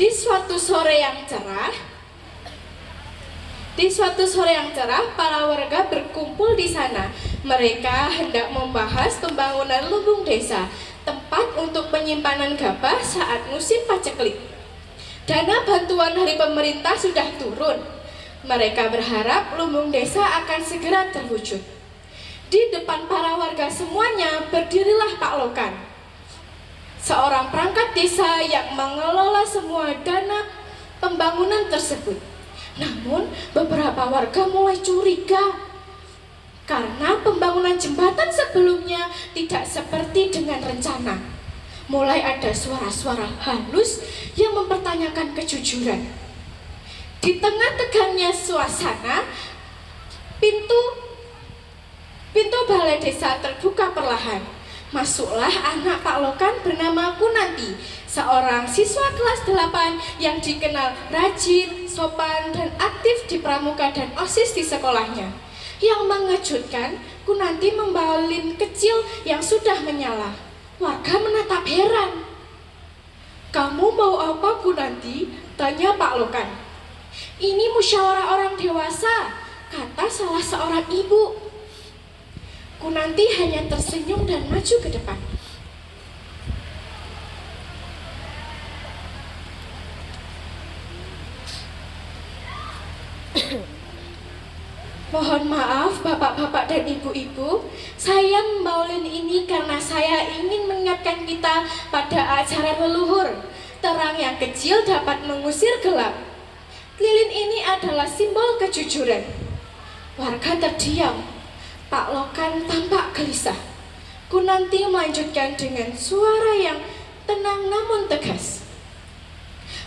Di suatu sore yang cerah, para warga berkumpul di sana. Mereka hendak membahas pembangunan lumbung desa, tempat untuk penyimpanan gabah saat musim paceklik. Dana bantuan dari pemerintah sudah turun. Mereka berharap lumbung desa akan segera terwujud. Di depan para warga semuanya berdirilah Pak Lokan, seorang perangkat desa yang mengelola semua dana pembangunan tersebut. Namun beberapa warga mulai curiga karena pembangunan jembatan sebelumnya tidak seperti dengan rencana. Mulai ada suara-suara halus yang mempertanyakan kejujuran. Di tengah tegangnya suasana, pintu balai desa terbuka perlahan. Masuklah anak Pak Lokan bernama Kunanti, seorang siswa kelas 8 yang dikenal rajin, sopan, dan aktif di pramuka dan OSIS di sekolahnya. Yang mengejutkan, Kunanti membawa lilin kecil yang sudah menyala. Warga menatap heran. "Kamu mau apa, Kunanti?" tanya Pak Lokan. "Ini musyawarah orang dewasa," kata salah seorang ibu. Kunanti hanya tersenyum dan maju ke depan. "Mohon maaf bapak-bapak dan ibu-ibu, saya membawa lilin ini karena saya ingin mengingatkan kita pada ajaran leluhur. Terang yang kecil dapat mengusir gelap. Lilin ini adalah simbol kejujuran." Warga terdiam. Pak Lokan tampak gelisah. Kunanti melanjutkan dengan suara yang tenang namun tegas.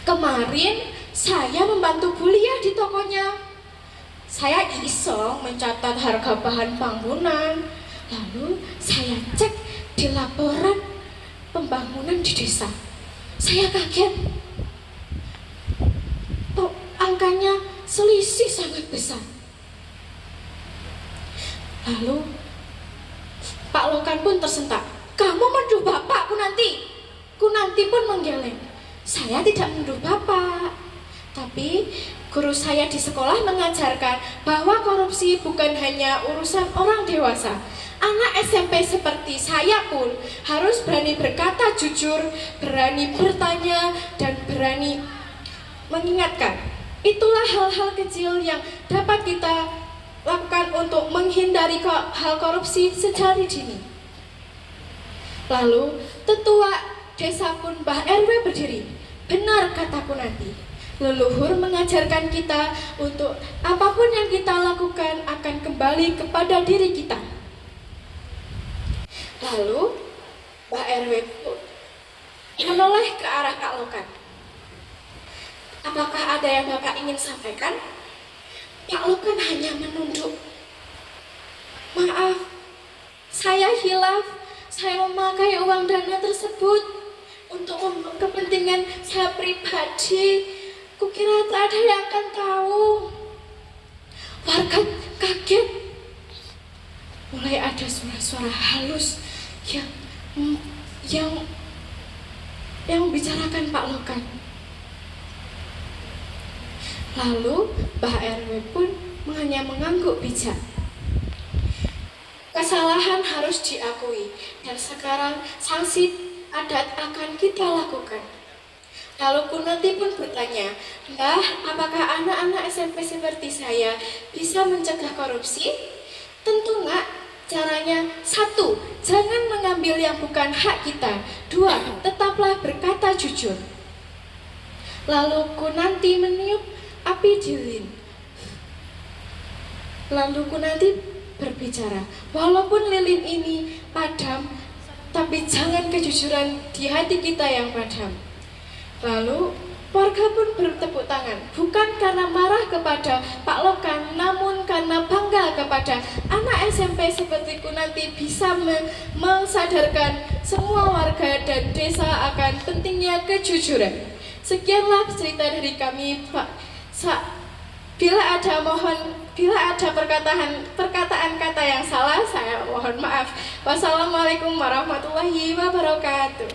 "Kemarin saya membantu Bu Lia di tokonya. Saya iseng mencatat harga bahan bangunan. Lalu saya cek di laporan pembangunan di desa. Saya kaget. Angkanya selisih sangat besar." Lalu Pak Lokan pun tersentak. "Kamu menuduh Bapak, Kunanti?" Kunanti pun menggeleng. "Saya tidak menuduh Bapak. Tapi guru saya di sekolah mengajarkan bahwa korupsi bukan hanya urusan orang dewasa. Anak SMP seperti saya pun harus berani berkata jujur, berani bertanya, dan berani mengingatkan. Itulah hal-hal kecil yang dapat kita lakukan untuk menghindari hal korupsi secara dini." Lalu tetua desa pun Mbah RW berdiri. "Benar," kata Kunanti. "Leluhur mengajarkan kita untuk apapun yang kita lakukan akan kembali kepada diri kita." Lalu Mbah RW pun menoleh ke arah Kak Lokan. "Apakah ada yang Bapak ingin sampaikan?" Pak Lokan hanya menunduk. "Maaf, saya hilaf. Saya memakai uang dana tersebut untuk kepentingan saya pribadi. Kukira tak ada yang akan tahu." Warga kaget. Mulai ada suara-suara halus yang membicarakan Pak Lokan. Lalu Mbah RW pun hanya mengangguk bijak. Kesalahan harus diakui, dan sekarang sanksi adat akan kita lakukan. Lalu Kunanti pun bertanya, "Mbah, apakah anak-anak SMP seperti saya bisa mencegah korupsi?" "Tentu enggak. Caranya 1. Jangan mengambil yang bukan hak kita. 2. Tetaplah berkata jujur." Lalu Kunanti meniup api lilin. Lalu Kunanti berbicara, "Walaupun lilin ini padam, tapi jangan kejujuran di hati kita yang padam." Lalu warga pun bertepuk tangan, bukan karena marah kepada Pak Lokan, namun karena bangga kepada anak SMP seperti Kunanti bisa mensadarkan semua warga dan desa akan pentingnya kejujuran. Sekianlah cerita dari kami, Pak. Bila ada perkataan kata yang salah, saya mohon maaf. Wassalamualaikum warahmatullahi wabarakatuh.